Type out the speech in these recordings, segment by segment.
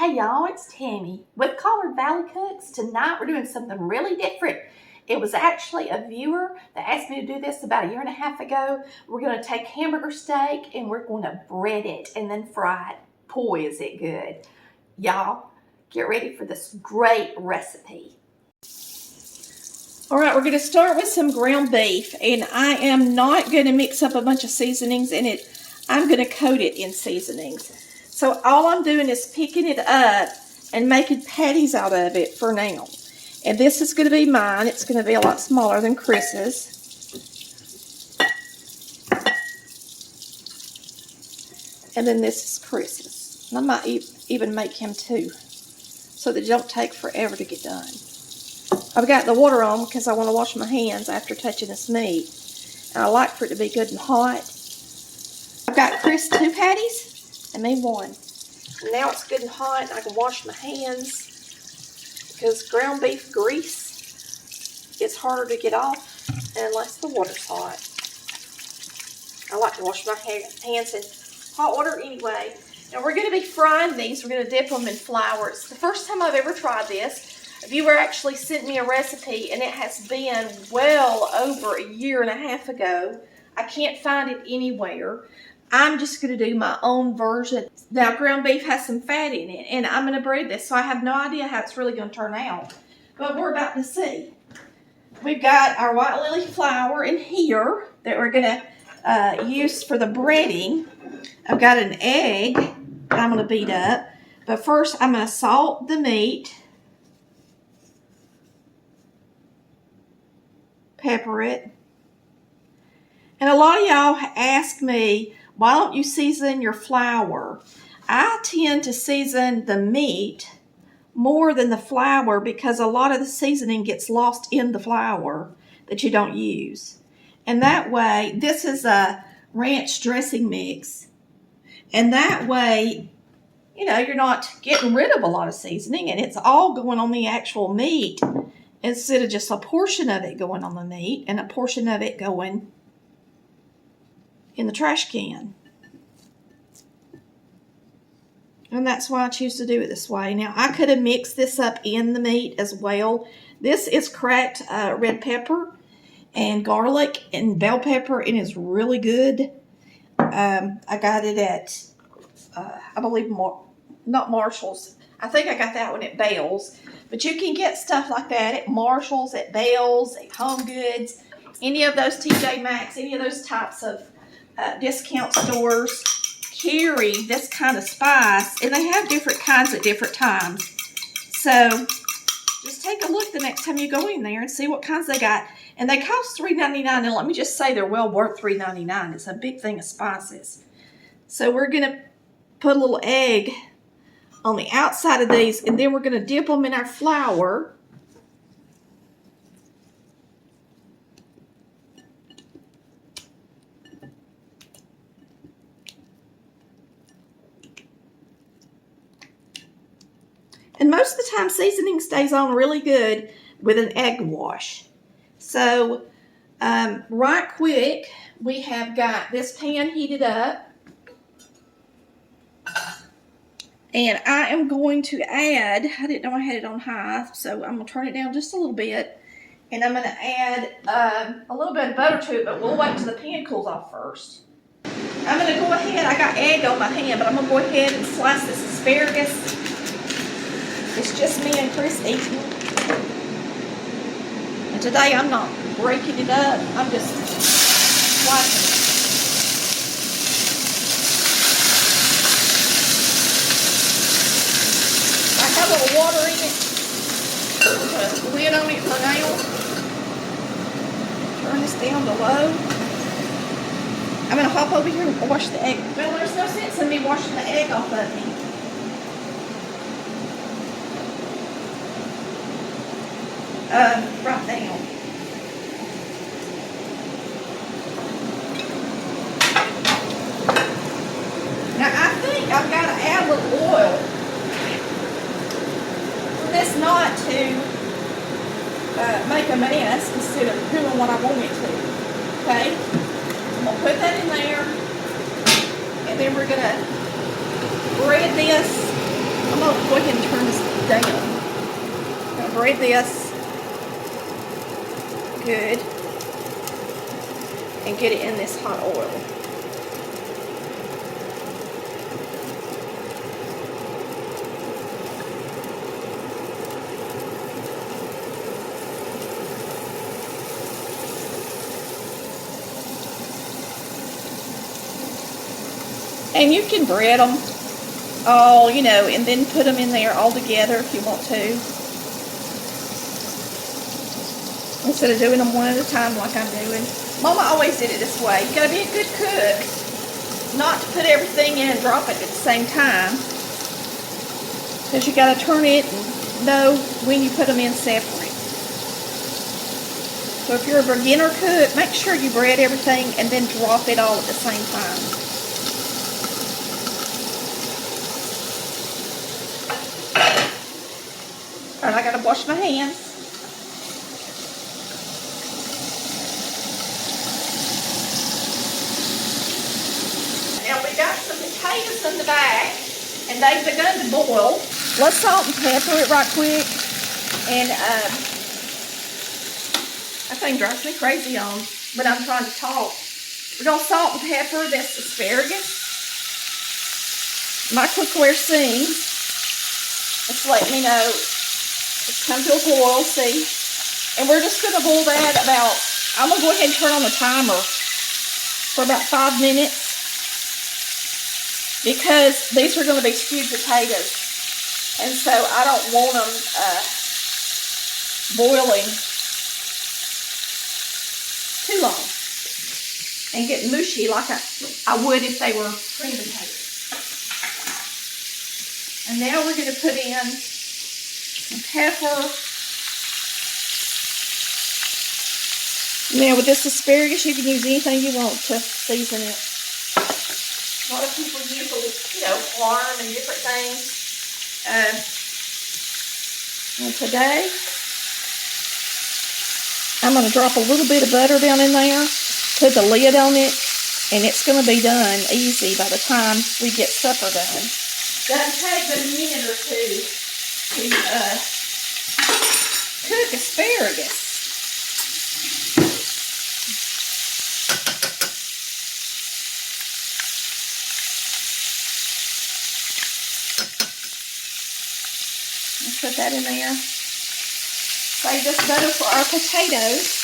Hey y'all, it's Tammy with COOKBOOK. Tonight we're doing something really different. It was actually a viewer that asked me to do this about 1.5 years ago. We're going to take hamburger steak and we're going to bread it and then fry it. Boy, is it good. Y'all, get ready for this great recipe. All right, we're going to start with some ground beef, and I am not going to mix up a bunch of seasonings in it. I'm going to coat it in seasonings. So all I'm doing is picking it up and making patties out of it for now. And this is going to be mine. It's going to be a lot smaller than Chris's. And then this is Chris's. And I might even make him two, so that it don't take forever to get done. I've got the water on because I want to wash my hands after touching this meat. And I like for it to be good and hot. I've got Chris 2 patties and me 1. And now it's good and hot. I can wash my hands because ground beef grease is harder to get off unless the water's hot. I like to wash my hands in hot water anyway. Now we're going to be frying these. We're going to dip them in flour. It's the first time I've ever tried this. A viewer actually sent me a recipe, and it has been well over 1.5 years ago. I can't find it anywhere. I'm just going to do my own version. Now, ground beef has some fat in it, and I'm going to bread this, so I have no idea how it's really going to turn out. But we're about to see. We've got our white lily flour in here that we're going to use for the breading. I've got an egg that I'm going to beat up. But first, I'm going to salt the meat. Pepper it. And a lot of y'all ask me, why don't you season your flour? I tend to season the meat more than the flour because a lot of the seasoning gets lost in the flour that you don't use. And that way, this is a ranch dressing mix. And that way, you know, you're not getting rid of a lot of seasoning, and it's all going on the actual meat instead of just a portion of it going on the meat and a portion of it going in the trash can. And that's why I choose to do it this way. Now, I could have mixed this up in the meat as well. This is cracked red pepper and garlic and bell pepper, and it's really good. I got it at, I believe, not Marshall's. I think I got that one at Bell's. But you can get stuff like that at Marshall's, at Bell's, at Home Goods, any of those TJ Maxx, any of those types of discount stores carry this kind of spice, and they have different kinds at different times. So just take a look the next time you go in there and see what kinds they got. And they cost $3.99, and let me just say they're well worth $3.99. It's a big thing of spices. So we're going to put a little egg on the outside of these, and then we're going to dip them in our flour. And most of the time, seasoning stays on really good with an egg wash. So, right quick, we have got this pan heated up. And I am going to add, I didn't know I had it on high, so I'm going to turn it down just a little bit. And I'm going to add a little bit of butter to it, but we'll wait till the pan cools off first. I'm going to go ahead, I got egg on my pan, but I'm going to go ahead and slice this asparagus. It's just me and Chris eating. And today I'm not breaking it up, I'm just slicing it. I have a little water in it. Put a lid on it for now. Turn this down to low. I'm going to hop over here and wash the egg. Well, there's no sense in me washing the egg off of me. Right now. Now I think I've got to add a little oil for this not to make a mess instead of doing what I want it to. Okay? I'm going to put that in there, and then we're going to bread this I'm going to go ahead and turn this down. I'm going to braid this good and get it in this hot oil. And you can bread them all, you know, and then put them in there all together if you want to. Instead of doing them one at a time like I'm doing. Mama always did it this way. You gotta be a good cook. Not to put everything in and drop it at the same time. Because you gotta turn it and know when you put them in separate. So if you're a beginner cook, make sure you bread everything and then drop it all at the same time. Alright, I gotta wash my hands. Now we got some potatoes in the bag, and they've begun to boil. Let's salt and pepper it right quick. And that thing drives me crazy on, but I'm trying to talk. We're gonna salt and pepper this asparagus. My cookware sings. Just let me know. It's come to a boil, see? And we're just going to boil that about, I'm going to go ahead and turn on the timer for about 5 minutes. Because these are going to be stewed potatoes. And so I don't want them boiling too long. And getting mushy like I would if they were cream potatoes. And now we're going to put in some pepper. Now with this asparagus, you can use anything you want to season it. A lot of people use, you know, farm and different things. And today, I'm going to drop a little bit of butter down in there, put the lid on it, and it's going to be done easy by the time we get supper done. Doesn't take but a minute or two to cook asparagus. Let's put that in there. Save this butter for our potatoes.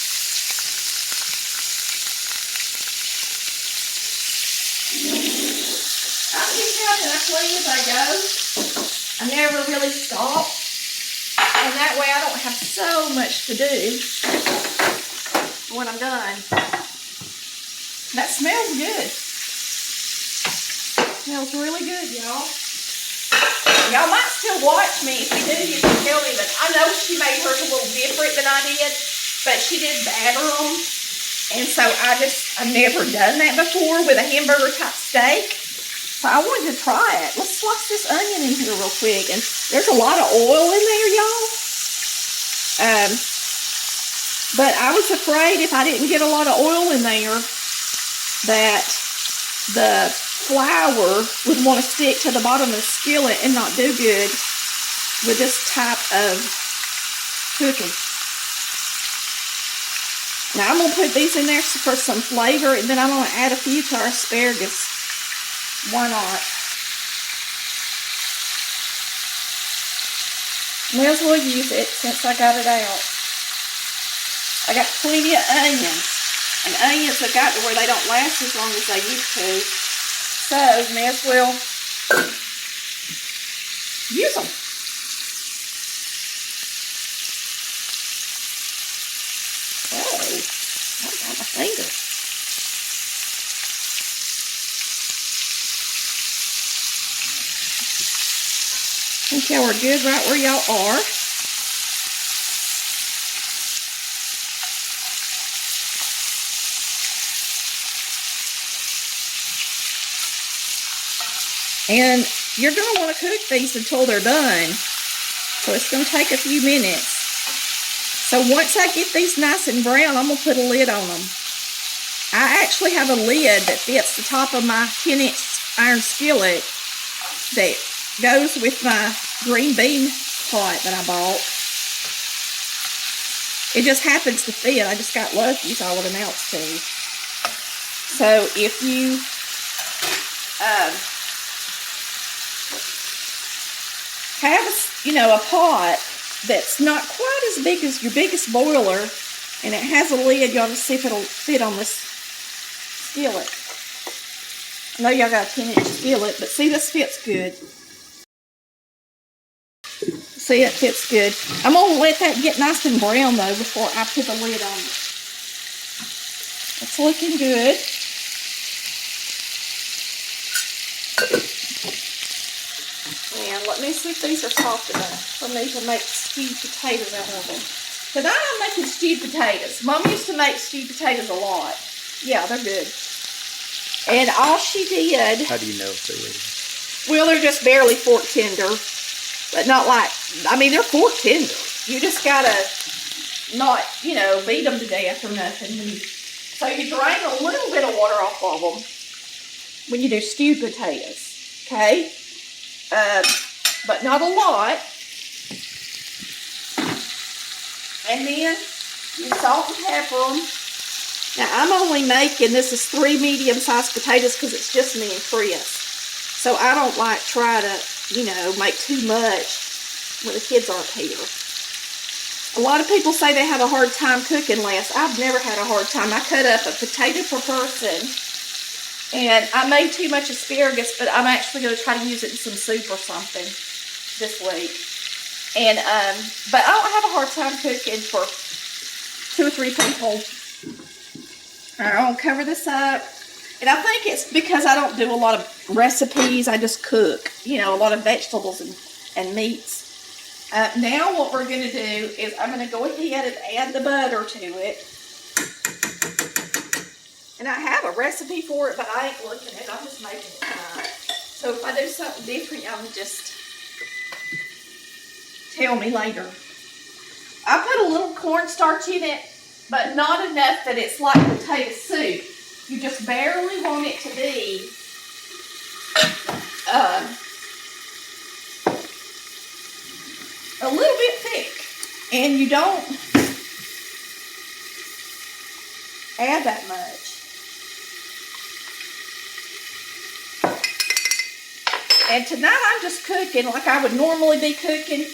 I keep counting as clean as I go. I never really stop. And that way I don't have so much to do when I'm done. That smells good. Smells really good, y'all. Y'all might still watch me. If you do, you can tell me. But I know she made hers a little different than I did. But she did batter them. And so I've never done that before with a hamburger type steak. So I wanted to try it. Let's slice this onion in here real quick. And there's a lot of oil in there, y'all. But I was afraid if I didn't get a lot of oil in there that the flour would want to stick to the bottom of the skillet and not do good with this type of cooking. Now I'm going to put these in there for some flavor, and then I'm going to add a few to our asparagus. Why not? May as well use it since I got it out. I got plenty of onions. And onions have got to where they don't last as long as they used to. So, may as well use them. Oh, I got my finger. I think y'all are good right where y'all are. And you're going to want to cook these until they're done. So it's going to take a few minutes. So once I get these nice and brown, I'm going to put a lid on them. I actually have a lid that fits the top of my 10-inch iron skillet that goes with my green bean pot that I bought. It just happens to fit. I just got lucky, so I would announce to. So if you have a pot that's not quite as big as your biggest boiler, and it has a lid, you ought to see if it'll fit on this skillet. I know y'all got a 10-inch skillet, but see, this fits good. See, it fits good. I'm going to let that get nice and brown, though, before I put the lid on it. It's looking good. And let me see if these are soft enough for me to make stewed potatoes out of them. Because I'm making stewed potatoes. Mom used to make stewed potatoes a lot. Yeah, they're good. And all she did... How do you know if they're ready? Well, they're just barely fork tender. But not like... I mean, they're fork tender. You just gotta not, beat them to death or nothing. So you drain a little bit of water off of them when you do stewed potatoes. Okay? But not a lot. And then you salt and pepper them. Now I'm only making, this is 3 medium-sized potatoes because it's just me and Chris. So I don't try to, make too much when the kids aren't here. A lot of people say they have a hard time cooking less. I've never had a hard time. I cut up a potato per person. And I made too much asparagus, but I'm actually going to try to use it in some soup or something this week. And, but I don't have a hard time cooking for 2 or 3 people. Alright, I'll cover this up. And I think it's because I don't do a lot of recipes. I just cook, a lot of vegetables and meats. Now what we're going to do is I'm going to go ahead and add the butter to it. And I have a recipe for it, but I ain't looking at it. I'm just making it tonight. So if I do something different, y'all can just tell me later. I put a little cornstarch in it, but not enough that it's like potato soup. You just barely want it to be a little bit thick. And you don't add that much. And tonight I'm just cooking like I would normally be cooking.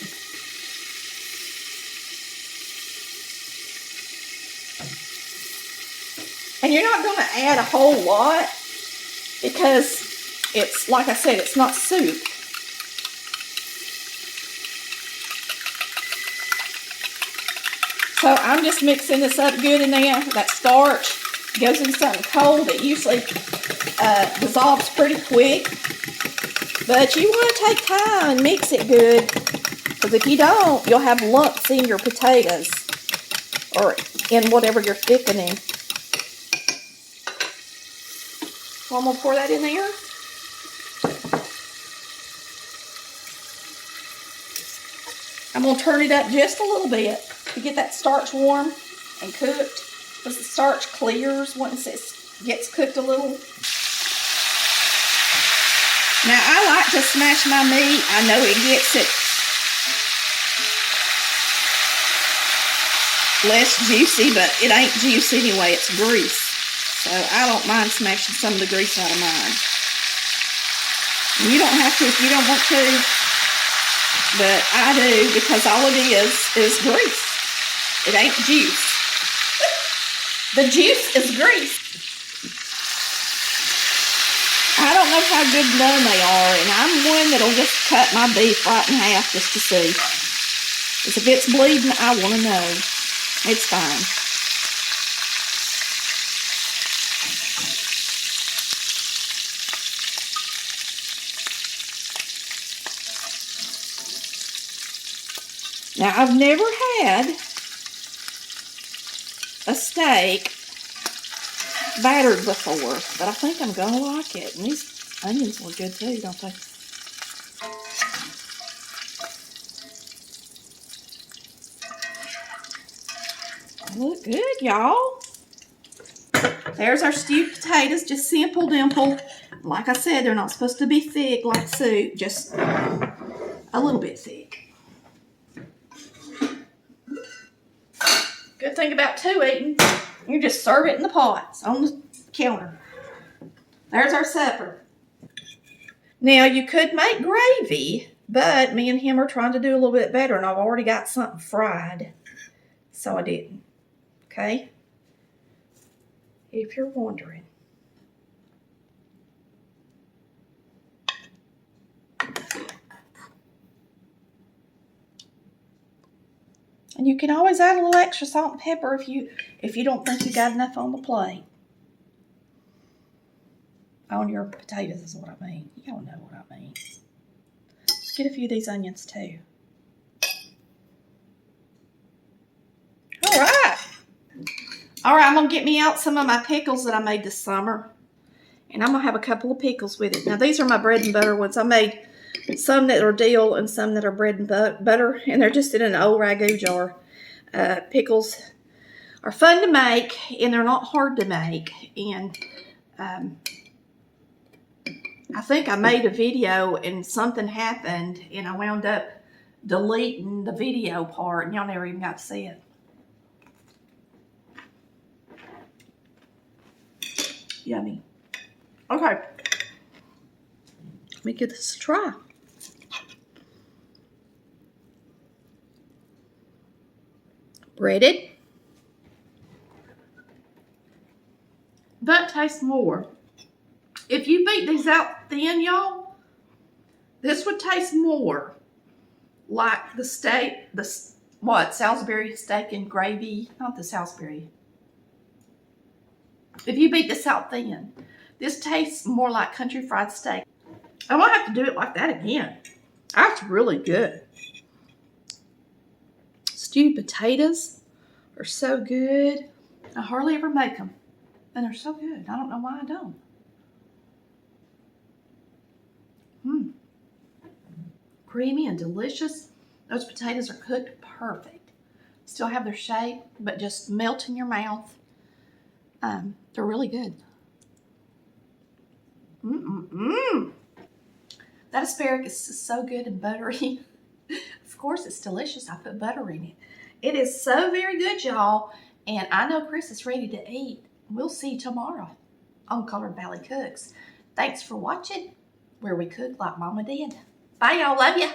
And you're not going to add a whole lot because it's, like I said, it's not soup. So I'm just mixing this up good in there. That starch goes in something cold. It usually dissolves pretty quick. But you want to take time and mix it good. Because if you don't, you'll have lumps in your potatoes. Or in whatever you're thickening. So I'm going to pour that in there. I'm going to turn it up just a little bit to get that starch warm and cooked. Because the starch clears once it gets cooked a little. Now, I like to smash my meat. I know it gets it less juicy, but it ain't juice anyway. It's grease. So, I don't mind smashing some of the grease out of mine. And you don't have to if you don't want to. But I do because all it is grease. It ain't juice. The juice is grease. I don't know how good done they are, and I'm one that'll just cut my beef right in half just to see. Because if it's bleeding, I want to know. It's fine. Now, I've never had a steak battered before, but I think I'm going to like it. And these onions look good too, don't they? Look good, y'all. There's our stewed potatoes, just simple, dimple. Like I said, they're not supposed to be thick like soup, just a little bit thick. Good thing about two eating, you just serve it in the pots on the counter. There's our supper. Now you could make gravy, but me and him are trying to do a little bit better, and I've already got something fried, so I didn't. Okay? If you're wondering. And you can always add a little extra salt and pepper if you don't think you got enough on the plate. On your potatoes is what I mean. Y'all know what I mean. Let's get a few of these onions too. All right. All right, I'm going to get me out some of my pickles that I made this summer. And I'm going to have a couple of pickles with it. Now, these are my bread and butter ones. I made some that are dill and some that are bread and butter. And they're just in an old ragu jar. Pickles are fun to make, and they're not hard to make. And I think I made a video and something happened and I wound up deleting the video part and y'all never even got to see it. Yummy. Okay. Let me give this a try. Breaded. That tastes more. If you beat these out thin, y'all, this would taste more like the steak, Salisbury steak and gravy, not the Salisbury. If you beat this out thin, this tastes more like country fried steak. I might have to do it like that again. That's really good. Stewed potatoes are so good. I hardly ever make them, and they're so good. I don't know why I don't. Creamy and delicious. Those potatoes are cooked perfect. Still have their shape, but just melt in your mouth. They're really good. That asparagus is so good and buttery. Of course, it's delicious. I put butter in it. It is so very good, y'all. And I know Chris is ready to eat. We'll see you tomorrow on Collared Valley Cooks. Thanks for watching, where we cook like Mama did. Bye, y'all. Love ya.